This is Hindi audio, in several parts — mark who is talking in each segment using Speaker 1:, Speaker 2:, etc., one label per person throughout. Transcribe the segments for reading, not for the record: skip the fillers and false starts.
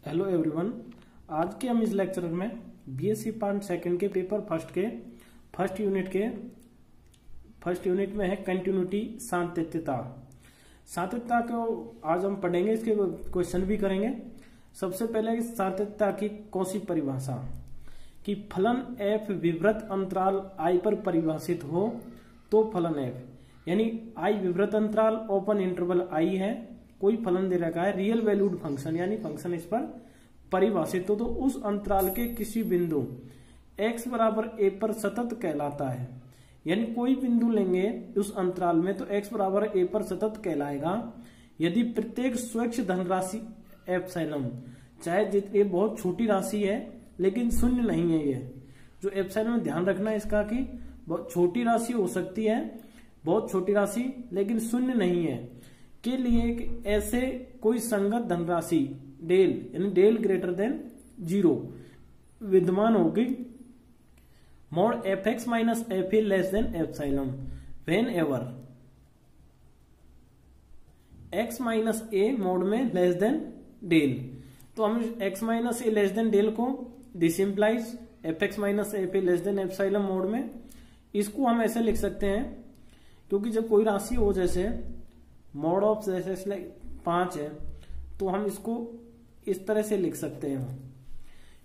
Speaker 1: Hello everyone. आज के हम इस लेक्चर में बीएससी पार्ट सेकंड के पेपर फर्स्ट यूनिट में है कंटिन्यूटी सातत्यता को आज हम पढ़ेंगे। इसके क्वेश्चन भी करेंगे। सबसे पहले सातत्यता की कौन सी परिभाषा कि फलन f विवृत अंतराल I पर परिभाषित हो तो फलन f यानी I विवृत अंतराल ओपन इंटरवल I है, कोई फलन दे रखा है रियल वैल्यूड फंक्शन यानी फंक्शन इस पर परिभाषित हो तो उस अंतराल के किसी बिंदु x बराबर a पर सतत कहलाता है। यानी कोई बिंदु लेंगे उस अंतराल में तो x बराबर a पर सतत कहलाएगा यदि प्रत्येक स्वच्छ धनराशि एप्सिलॉन, चाहे ये बहुत छोटी राशि है लेकिन शून्य नहीं है। ये जो एप्सिलॉन में ध्यान रखना है इसका कि बहुत छोटी राशि हो सकती है, बहुत छोटी राशि लेकिन शून्य नहीं है के लिए ऐसे कोई संगत धनराशि डेल यानी डेल ग्रेटर देन 0 विद्यमान होगी mod fx minus fa less than epsilon whenever x minus a mod में लेस देन डेल। तो हम x minus a less than del को this implies fx minus fa less than epsilon mod में, इसको हम ऐसे लिख सकते हैं क्योंकि जब कोई राशि हो जैसे मोड ऑफ जैसे 5 है तो हम इसको इस तरह से लिख सकते हैं।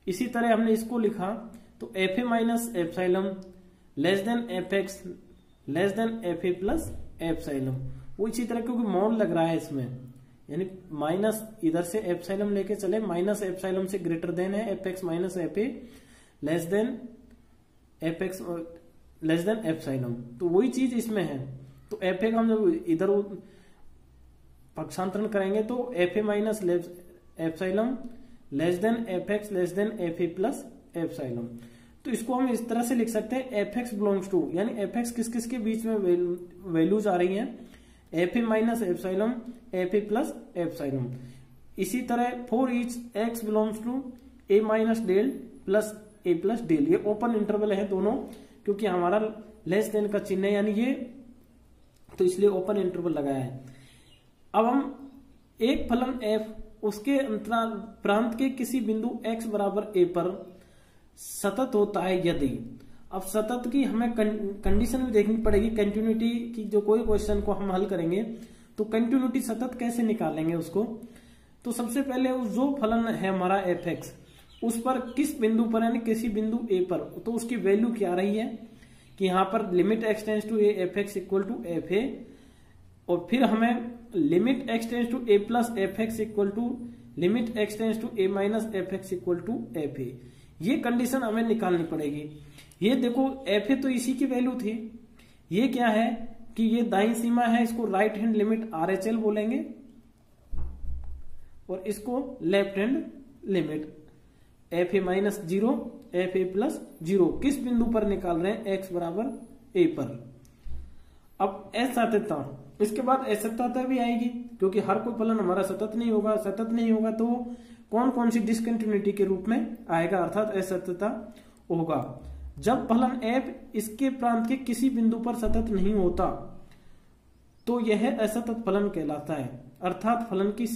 Speaker 1: इसी तरह हमने इसको लिखा तो fa minus epsilon less than fx less than fa plus epsilon, वो इसी तरह क्योंकि मोड लग रहा है इसमें यानी माइनस इधर से एप्सिलॉन लेके चले माइनस एप्सिलॉन से ग्रेटर देन है fx minus fa less then fx less than epsilon, तो वही चीज इसमें है। तो fa का हम जब इधर पक्षांतरण करेंगे तो fa minus epsilon less than fx less than fa plus epsilon. तो इसको हम इस तरह से लिख सकते हैं fx बिलोंग्स टू यानी fx किस किस के बीच में वैल्यूज आ रही हैं fa minus epsilon fa plus epsilon. इसी तरह for each x belongs to a minus del plus a plus del, ये ओपन इंटरवल है दोनों क्योंकि हमारा लेस देन का चिन्ह है यानी ये, तो इसलिए ओपन इंटरवल लगाया है। अब हम एक फलन f उसके अंतराल प्रांत के किसी बिंदु x बराबर a पर सतत होता है यदि, अब सतत की हमें कंडीशन भी देखनी पड़ेगी। कंटिन्यूटी की जो कोई क्वेश्चन को हम हल करेंगे तो कंटिन्यूटी सतत कैसे निकालेंगे उसको, तो सबसे पहले जो फलन है हमारा fx उस पर किस बिंदु पर यानी किसी बिंदु a पर, तो उसकी वैल्यू क्या रही है कि यहाँ पर limit x tends to a fx equal to fa और फिर हमें limit x tends to a plus fx equal to limit x tends to a minus fx equal to fa, ये कंडीशन हमें निकालनी पड़ेगी। ये देखो fa तो इसी की वैल्यू थी, ये क्या है कि ये दाईं सीमा है, इसको राइट हैंड लिमिट RHL बोलेंगे और इसको left hand limit fa minus 0 fa plus 0 किस बिंदु पर निकाल रहे हैं x बराबर a पर। अब असततता, इसके बाद असततता भी आएगी क्योंकि हर कोई फलन हमारा सतत नहीं होगा तो कौन कौन सी डिसकंटिन्यूटी के रूप में आएगा अर्थात असततता होगा जब फलन f इसके प्रांत के किसी बिंदु पर सतत नहीं होता तो यह असतत फलन कहलाता है, अर्थात फलन की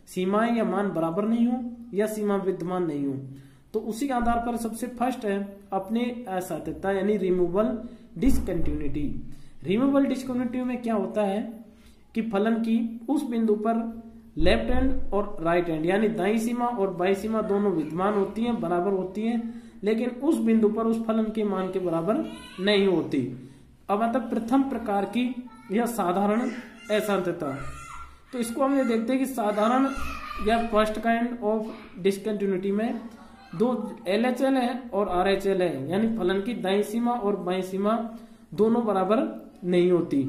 Speaker 1: सीमाएं या मान बराबर नहीं हो या सीमा विद्यमान नहीं हो। तो उसी आधार पर सबसे फर्स्ट है अपने असततता यानी रिमूवल डिसकंटिन्यूटी। रिमूवल डिसकंटिन्यूटी में क्या होता है कि फलन की उस बिंदु पर लेफ्ट हैंड और राइट हैंड यानी दाईं सीमा और बाईं सीमा दोनों विद्यमान होती हैं, बराबर होती हैं, लेकिन उस बिंदु पर उस फलन के मान के बराबर नहीं होती। अब मतलब प्रथम प्रकार की यह साधारण असततता, तो इसको हम ये देखते हैं कि साधारण या फर्स्ट काइंड ऑफ डिसकंटिन्यूटी में दो LHL है और RHL है यानी फलन की दाईं सीमा और बाईं सीमा दोनों बराबर नहीं होती।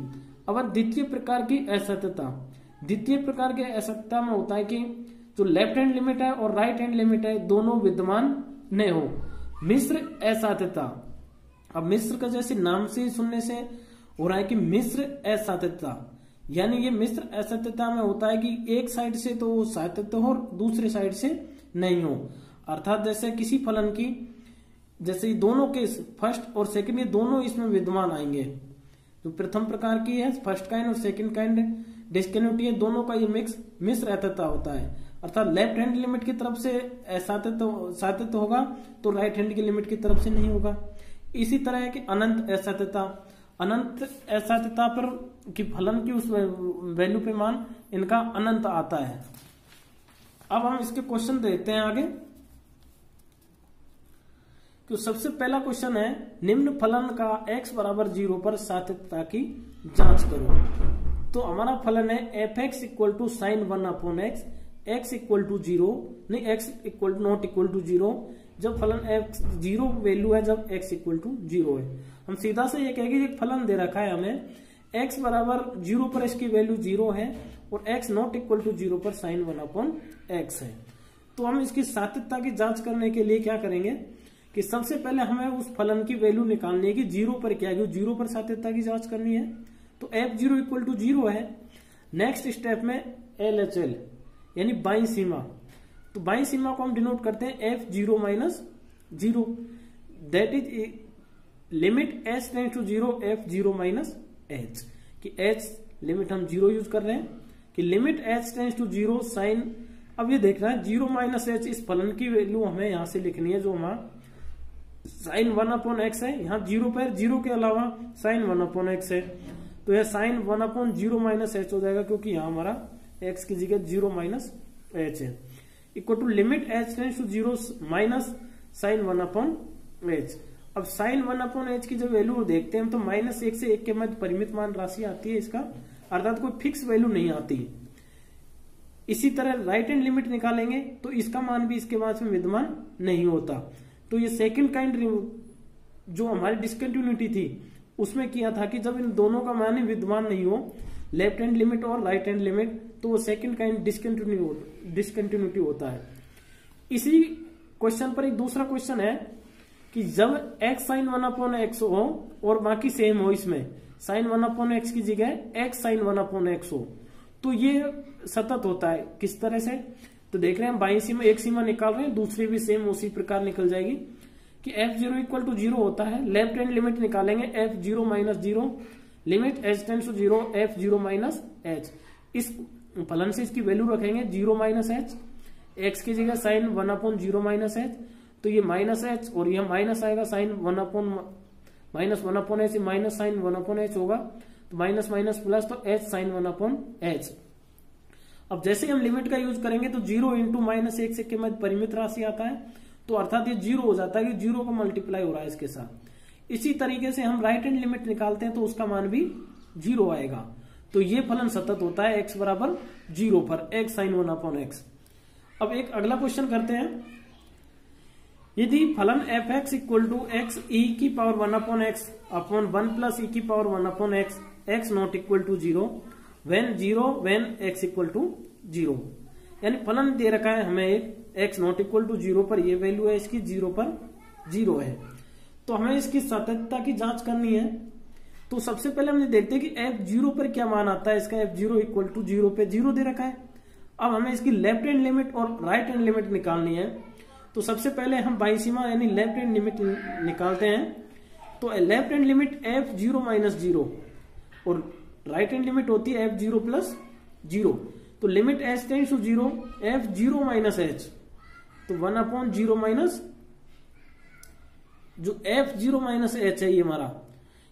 Speaker 1: अब द्वितीय प्रकार की असततता, द्वितीय प्रकार के असततता में होता है कि जो लेफ्ट हैंड लिमिट है और राइट हैंड लिमिट है दोनों विद्यमान नहीं हो। मिश्र असततता, अब मिश्र का जैसे नाम से सुनने से हो रहा है कि मिश्र असततता यानी ये मिश्र असततता में होता है कि एक साइड से तो वो सतत हो और दूसरे साइड से नहीं हो, अर्थात जैसे किसी फलन की जैसे दोनों के फर्स्ट और सेकंड ये दोनों इसमें विद्यमान आएंगे। जो प्रथम प्रकार की है फर्स्ट काइंड और सेकंड काइंड डिसकंटिन्यूटी है, दोनों का ये मिश्र असततता होता है, अर्थात लेफ्ट हैंड लिमिट की तरफ से सातत्य होगा तो राइट हैंड की लिमिट की तरफ से नहीं होगा। इसी तरह है कि अनंत असाध्यता पर कि फलन की उस वैल्यू पे मान इनका अनंत आता है। अब हम इसके क्वेश्चन देखते हैं आगे। तो सबसे पहला क्वेश्चन है निम्न फलन का x बराबर 0 पर सातत्यता की जांच करो। तो हमारा फलन है f x equal to sine 1/x, x equal to 0 नहीं, x equal not equal to 0 जब फलन x 0 वैल्यू है, जब x इक्वल टू 0 है। हम सीधा से ये कहेंगे एक फलन दे रखा है हमें x बराबर 0 पर इसकी वैल्यू 0 है और x नॉट इक्वल टू 0 पर साइन 1/x है। तो हम इसकी सातत्यता की जांच करने के लिए क्या करेंगे कि सबसे पहले हमें उस फलन की वैल्यू निकालनी है कि 0 पर क्या है, 0 पर सातत्यता की जांच करनी है। तो f0 इक्वल टू 0 है। नेक्स्ट स्टेप में LHL यानी बाईं सीमा, तो बाईं सीमा को हम डिनोट करते हैं f0 minus 0, that is limit h tends to 0 f0 minus h, कि h लिमिट हम 0 यूज कर रहे हैं कि limit h tends to 0 sine, अब ये देखना है 0 माइनस h इस फलन की वैल्यू हमें यहां से लिखनी है जो हमारा साइन 1/x है। यहाँ 0 पर 0 के अलावा साइन 1/x है, तो यह साइन 1/0 माइनस h हो जाएगा क्योंकि यहाँ हमारा x की जगह 0 माइनस h है। Equal to limit h tends to 0 minus sine 1/h। अब साइन 1/h की जब वैल्यू देखते हैं तो -1 से 1 के मध्य परिमित मान राशि आती है इसका, अर्थात कोई फिक्स वैल्यू नहीं आती। इसी तरह राइट हैंड लिमिट निकालेंगे तो इसका मान भी इसके बाद में विद्यमान नहीं होता। तो ये सेकंड काइंड जो हमारी डिसकंटिन्यूटी थी उसमें किया था कि जब इन दोनों का मान विद्यमान नहीं हो, लेफ्ट हैंड लिमिट और राइट हैंड लिमिट, तो वो सेकंड काइंड डिसकंटिन्यूटी होता है। इसी क्वेश्चन पर एक दूसरा क्वेश्चन है कि जब x साइन 1/x हो और बाकी सेम हो, इसमें साइन 1/x की जगह x साइन 1/x हो, तो ये सतत होता है। किस तरह से, तो देख रहे हैं बाईं सीमा एक सीमा निकाल रहे हैं, दूसरी भी सेम उसी प्रकार निकल जाएगी कि f0 इक्वल टू 0 होता है। लेफ्ट हैंड लिमिट निकालेंगे f0 minus 0, limit h tends to 0 f0 minus h। इस फलन से इसकी वैल्यू रखेंगे 0 माइनस h, x की जगह साइन 1/0 माइनस h, तो ये माइनस h और यह माइनस आएगा sign 1/h minus sine 1/h होगा, तो माइनस माइनस प्लस, तो h साइन 1/h। अब जैसे हम लिमिट का यूज करेंगे तो 0 इंटू -1 से के मध्य परिमित राशि आता है, तो अर्थात ये 0 हो जाता है कि 0 का मल्टीप्लाई हो रहा है इसके साथ। इसी तरीके से हम राइट हैंड लिमिट निकालते हैं तो उसका मान भी 0 आएगा। तो ये फलन सतत होता है x बराबर 0 पर, x साइन 1/x। अब एक अगला क्वेश्चन करते हैं। यदि फलन f x equal to x e की power 1/x upon 1 plus e की power 1/x, x not equal to 0 when x equal to 0, यानी फलन दे रखा है हमें एक x नॉट इक्वल टू 0 पर, ये वैल्यू है इसकी 0 पर 0 है, तो हमें इसकी सातत्यता की जांच करनी है। तो सबसे पहले हमने देखते हैं कि f0 पर क्या मान आता है इसका, f0 इक्वल टू 0 पे 0 दे रखा है। अब हमें इसकी लेफ्ट हैंड लिमिट और राइट हैंड लिमिट निकालनी है। तो सबसे पहले हम बाईं सीमा यानी लेफ्ट हैंड लिमिट निकालते हैं। तो left hand limit f0 minus 0 और राइट हैंड लिमिट होती है f0 प्लस 0, तो limit h tends to 0 f0 minus h, तो 1/0 माइनस जो f0 माइनस h है ये हमारा,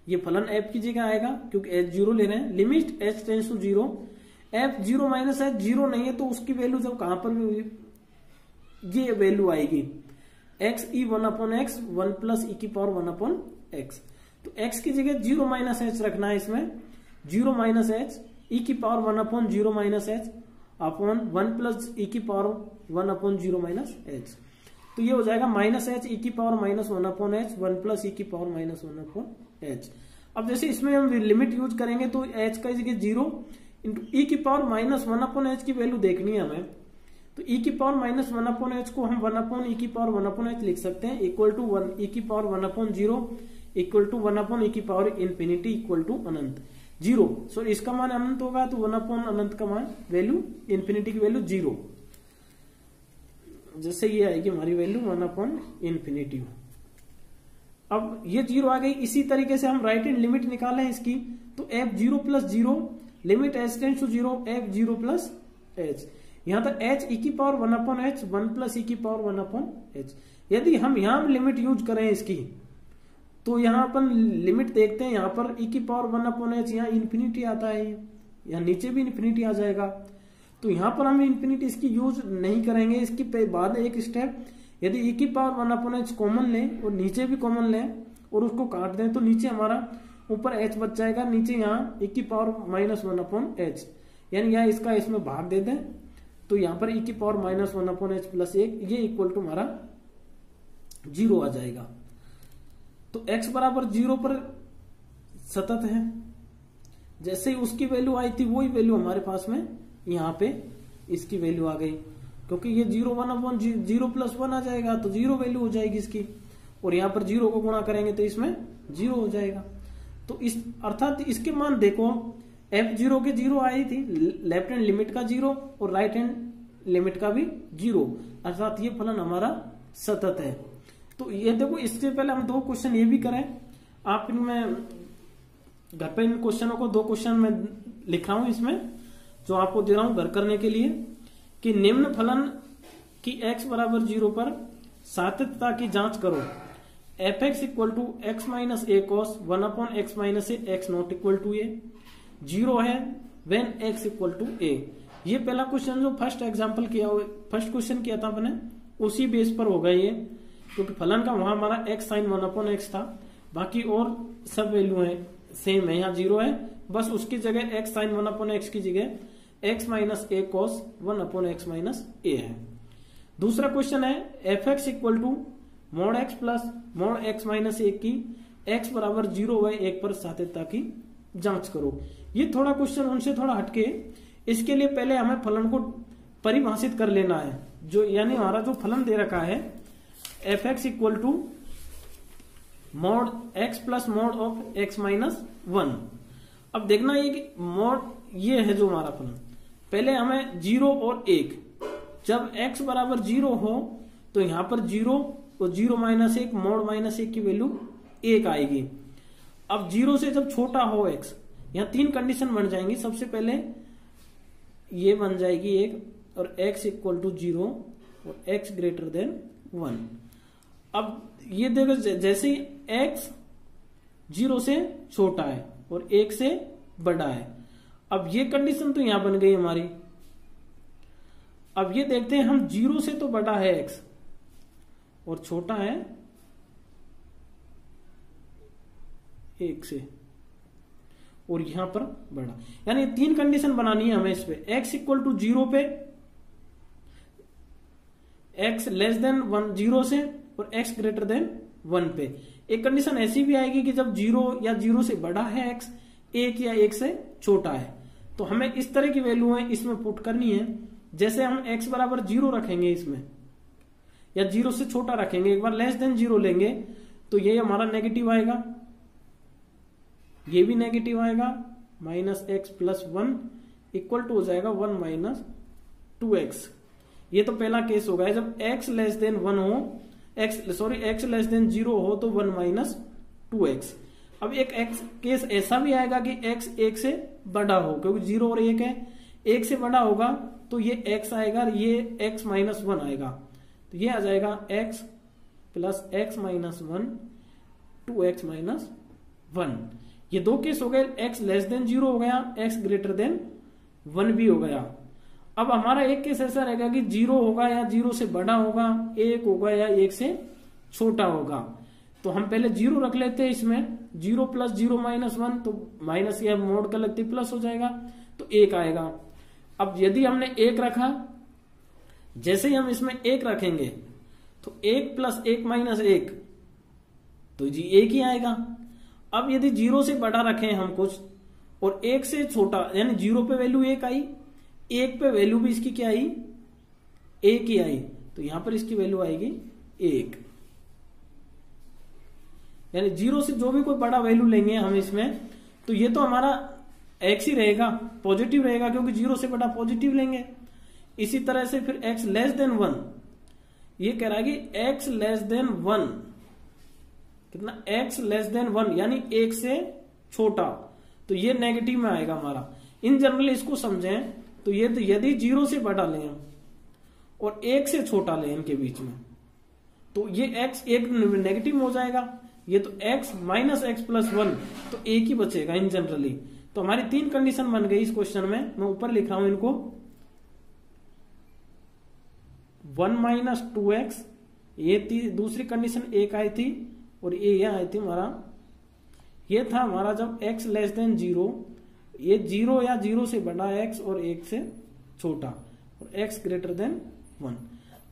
Speaker 1: ये फलन f की जगह आएगा क्योंकि h0 ले रहे हैं। Limit h tends to 0 f0 minus h 0 नहीं है तो उसकी वैल्यू जब कहां पर ये वैल्यू आएगी x e 1/x 1 plus e की पावर 1/x, तो x की जगह 0 माइनस h रखना है इसमें, 0 माइनस h e की power 1/0 minus h upon 1 plus e की पावर 1/0 माइनस h, तो ये हो जाएगा माइनस h e की power minus 1/h 1 plus e की पावर माइनस 1/h। अब जैसे इसमें हम लिमिट यूज करेंगे तो h का जगह 0 इंटू e की पावर माइनस 1/h की वैल्यू देखनी है हमें, तो e की पावर माइनस 1/h को हम 1/e की पावर 1/h लिख सकते हैं, इक्वल टू 1 e की पावर 1/0 इक्वल टू 1/e की पावर इंफिनिटी इक्वल टू अनंत 0। सो इसका मान अनंत होगा तो 1/अनंत का मान वैल्यू इंफिनिटी की वैल्यू 0, जैसे ये आएगी हमारी वैल्यू 1/इंफिनिटी। अब ये 0 आ गई। इसी तरीके से हम राइट हैंड लिमिट निकालें इसकी, तो f0 plus 0 limit h tends to 0 f0 plus h, यहां तो h e की पावर 1/h 1 प्लस e की पावर 1/h। यदि हम यहां लिमिट यूज करें इसकी, तो यहां अपन लिमिट देखते हैं, यहां पर e की पावर 1/h यहाँ इन्फिनिटी आता है, यहाँ नीचे भी इन्फिनिटी आ जाएगा। तो यहां पर हम इन्फिनिटी इसकी यूज नहीं करेंगे। इसके बाद एक स्टेप, यदि e की पावर 1/h कॉमन लें और नीचे भी कॉमन लें और उसको काट दें, तो नीचे हमारा ऊपर h बच जाएगा, नीचे यहाँ e की पावर -1/h, यानी यहाँ इसका इसमें भाग दे दें, तो यहाँ पर e की पावर -1/h प्लस 1, ये इक्वल टू हमारा 0 आ जाएगा। तो x बराबर 0 पर सतत है। जैसे ही उसकी वैल्यू आई थी वही वैल्यू हमारे पास में यहाँ पे इसकी वैल्यू आ गई, क्योंकि ये 0 प्लस 1 आ जाएगा, तो 0 वैल्यू हो जाएगी इसकी, और यहाँ पर 0 को गुणा करेंगे तो इसमें 0 हो जाएगा। तो इस अर्थात इसके मान देखो, f0 के 0 आई थी, लेफ्ट हैंड लिमिट का 0 और राइट हैंड लिमिट का भी 0, अर्थात ये फलन हमारा सतत है। तो ये देखो, इससे पहले हम 2 क्वेश्चन ये भी करें, आप इनमें घर पे इन क्वेश्चनों को 2 क्वेश्चन में लिखा हूं इसमें, जो आपको दे रहा हूं घर करने के लिए, कि निम्न फलन की x बराबर 0 पर सातत्यता की जांच करो। f(x = x - a cos 1/x - a x not equal to a 0 है when x = a। ये पहला क्वेश्चन जो फर्स्ट एग्जांपल किया, फर्स्ट क्वेश्चन किया था अपने, उसी बेस पर होगा ये, क्योंकि फलन का वहां हमारा x sin 1/x था, बाकी और सब वैल्यू है सेम है, यहाँ 0 है, बस उसकी जगह x sin 1/x की जगह x - a cos 1/x - a है। दूसरा क्वेश्चन है f(x = mod x plus mod x - a की x बराबर 0/1 पर सातत्यता की जांच करो। ये थोड़ा क्वेश्चन उनसे थोड़ा हटके, इसके लिए पहले हमें फलन को परिभाषित कर लेना है, जो यानी हमारा जो फलन दे रखा है f(x = mod x plus mod of x - 1। अब देखना ये कि mod ये है जो हमारा फलन, पहले हमें 0 और 1, जब x बराबर 0 हो तो यहां पर 0 और 0 - 1 mod -1 की वैल्यू 1 आएगी। अब 0 से जब छोटा हो x, यहां 3 कंडीशन बन जाएंगी। सबसे पहले ये बन जाएगी 1, और x = 0 और x > 1। अब ये देखो, जैसे ही x 0 से छोटा है और 1 से बड़ा है, अब ये कंडीशन तो यहां बन गई हमारी। अब ये देखते हैं हम, 0 से तो बड़ा है x और छोटा है 1 से, और यहां पर बड़ा, यानी 3 कंडीशन बनानी है हमें इस पे। x = 0 पे, x <1 0 से, और x > 1 पे। एक कंडीशन ऐसी भी आएगी कि जब 0 या 0 से बड़ा है x, 1 या 1 से छोटा है, तो हमें इस तरह की वैल्यू है इसमें पुट करनी है। जैसे हम x बराबर 0 रखेंगे इसमें, या 0 से छोटा रखेंगे, एक बार <0 लेंगे तो ये हमारा नेगेटिव आएगा, ये भी नेगेटिव आएगा, -x + 1 इक्वल टू हो जाएगा 1 - 2x। ये तो पहला केस होगा, जब x <1 हो, x 0 हो तो 1 - 2x। अब एक x केस ऐसा भी आएगा कि x 1 से बड़ा हो, क्योंकि 0 और 1 है, 1 से बड़ा होगा तो ये x आएगा, ये x - 1 आएगा, तो ये आ जाएगा x + x - 1 2x - 1। ये 2 केस हो गए, x <0 हो गया, x > 1 भी हो गया। अब हमारा एक केस ऐसा रहेगा कि 0 होगा या 0 से बड़ा होगा, 1 होगा या 1 से छोटा होगा। तो हम पहले 0 रख लेते हैं इसमें, 0 + 0 - 1, तो माइनस या मोड का लगते प्लस हो जाएगा, तो 1 आएगा। अब यदि हमने 1 रखा, जैसे ही हम इसमें 1 रखेंगे तो 1 + 1 - 1, तो जी 1 ही आएगा। अब यदि 0 से बड़ा रखें हम कुछ और 1 से छोटा, यानी 0 पे वैल्यू 1 आई, 1 पे वैल्यू भी इसकी क्या आई, 1 ही आई, तो यहां पर इसकी वैल्यू आएगी 1। यानी 0 से जो भी कोई बड़ा वैल्यू लेंगे हम इसमें, तो ये तो हमारा x ही रहेगा, पॉजिटिव रहेगा, क्योंकि 0 से बड़ा पॉजिटिव लेंगे। इसी तरह से फिर x < 1, ये कह रहा है कि x < 1, कितना, x < 1 यानी 1 से छोटा, तो ये नेगेटिव में आएगा हमारा। इन जनरल इसको समझें तो ये तो यदि 0 से बड़ा लें हम और 1 से छोटा लें इनके बीच में, तो ये x एक नेगेटिव हो जाएगा, ये तो x माइनस एक्स प्लस 1, तो एक ही बचेगा इन जनरली। तो हमारी 3 कंडीशन बन गई इस क्वेश्चन में। मैं ऊपर लिख रहा हूं इनको, 1 माइनस 2x, ये दूसरी कंडीशन एक आई थी, और ये आई थी हमारा, ये था हमारा जब x लेस देन 0, ये 0 या 0 से बड़ा x और 1 से छोटा, और x ग्रेटर देन 1।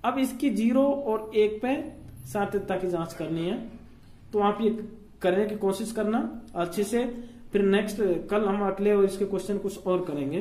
Speaker 1: अब इसकी 0 और 1 पे सात्यता की जांच करनी है, तो आप ये करने की कोशिश करना अच्छे से। फिर नेक्स्ट कल हम अगले और इसके क्वेश्चन कुछ और करेंगे।